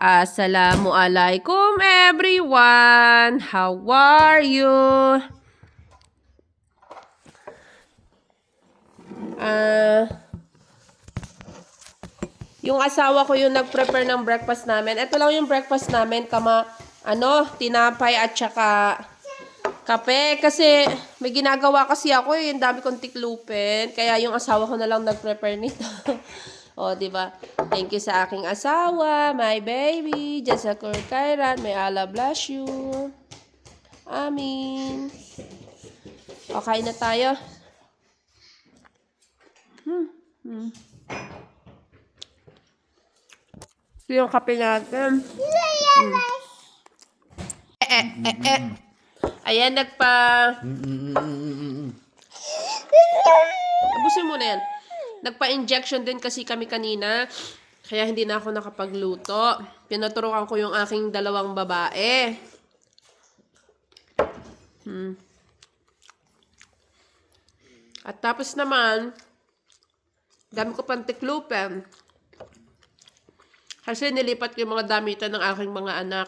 Assalamualaikum everyone! How are you? Yung asawa ko yung nag-prepare ng breakfast namin. Ito lang yung breakfast namin, tinapay at saka kape. Kasi may ginagawa kasi ako yung dami kong tiklupin. Kaya yung asawa ko na lang nag-prepare nito. O, diba? Thank you sa aking asawa, my baby, Jazakur Kairan, may Allah bless you. Amin. O, kain na tayo. Ito yung kape natin. Ayan, Abusin mo na yan. Nagpa-injection din kasi kami kanina. Kaya hindi na ako nakapagluto. Pinaturukan ko yung aking dalawang babae. At tapos naman, dami ko pang tiklupin. Kasi nilipat ko yung mga damitan ng aking mga anak.